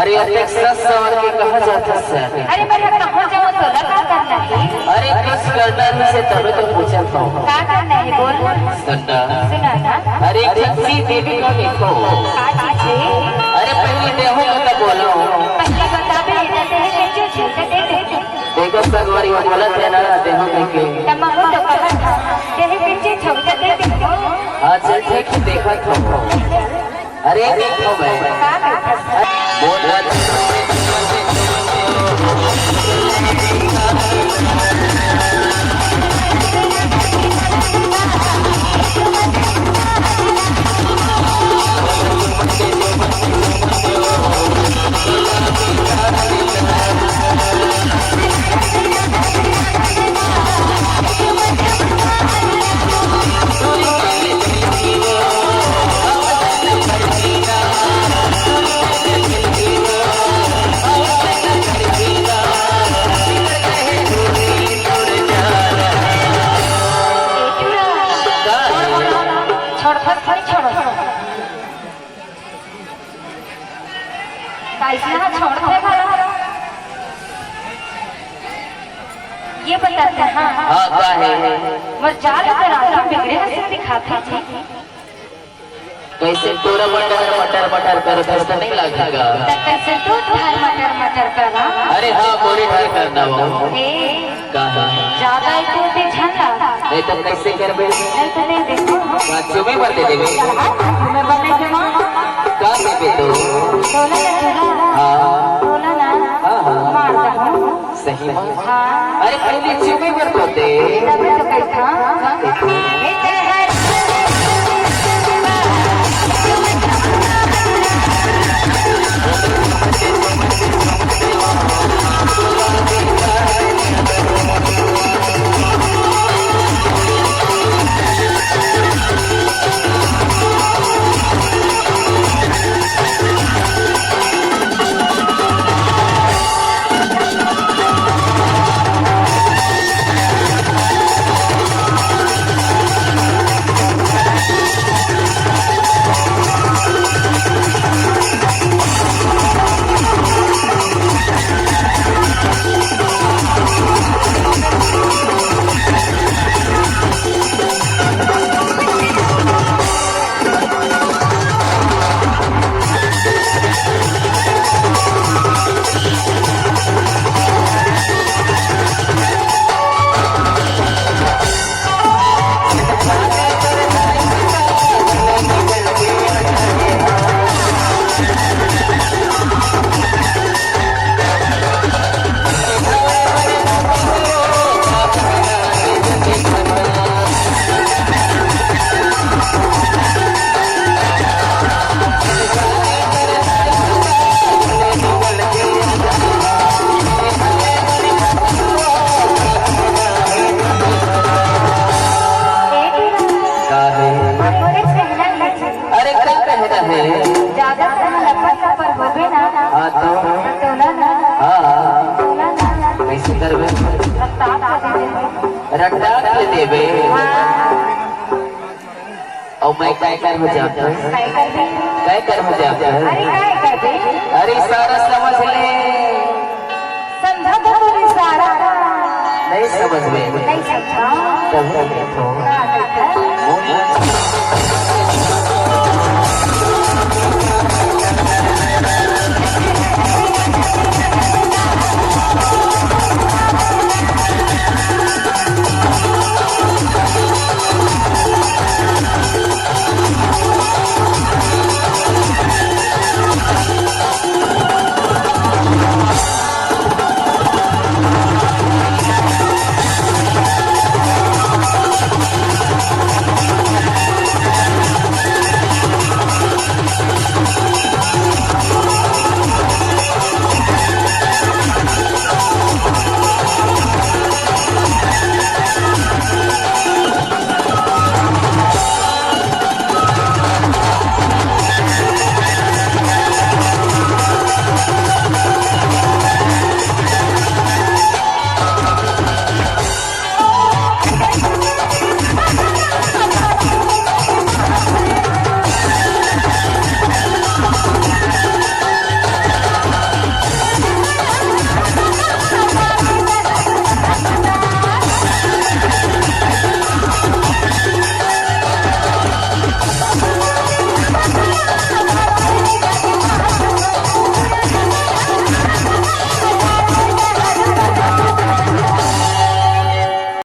अरे टेक्सास सवार के कहाँ जाता है? अरे मैं कहाँ जाऊँ तो लगा करना है। अरे कुछ करना ही से तभी तो पूछा था। क्या करना है बोल? सुनना। सुना ना? अरे किसी देवी का देखो। क्या चीज़ है? अरे पहले देहो का बोलो। पहले बता भी लेना है कि जो झूठे दे। देखो सगवारी वो बोला थे ना देहो के। तमाम तो कहा था कि पीछे झूठे दे। आज ठीक देखा था। अरे देखो मैं। बोल रहा ये बताते हैं हाँ क्या है मजाल तरह बिगड़े से दिखाते थे कैसे पूरा मटर मटर मटर कर कैसे नहीं लगेगा कैसे तो ढाल मटर मटर करना अरे हाँ पूरी ढाल करना वो कहाँ ज्यादा तो दे झंडा नहीं तो कैसे कर बे नहीं तो नहीं देखो बच्चों में बदले देवे मैं बने के मां कहाँ से पे तो सोना ना हाँ सोना ना हाँ मारता हूँ सही बात हाँ अरे पहले चुमे मत होते तभी तो कैसा रट्टा देवे और मैं काय कर हो जाता काय कर हो जाता अरे सारा समझ ले समझा तो सारा नहीं समझ में नहीं समझा कभी देखो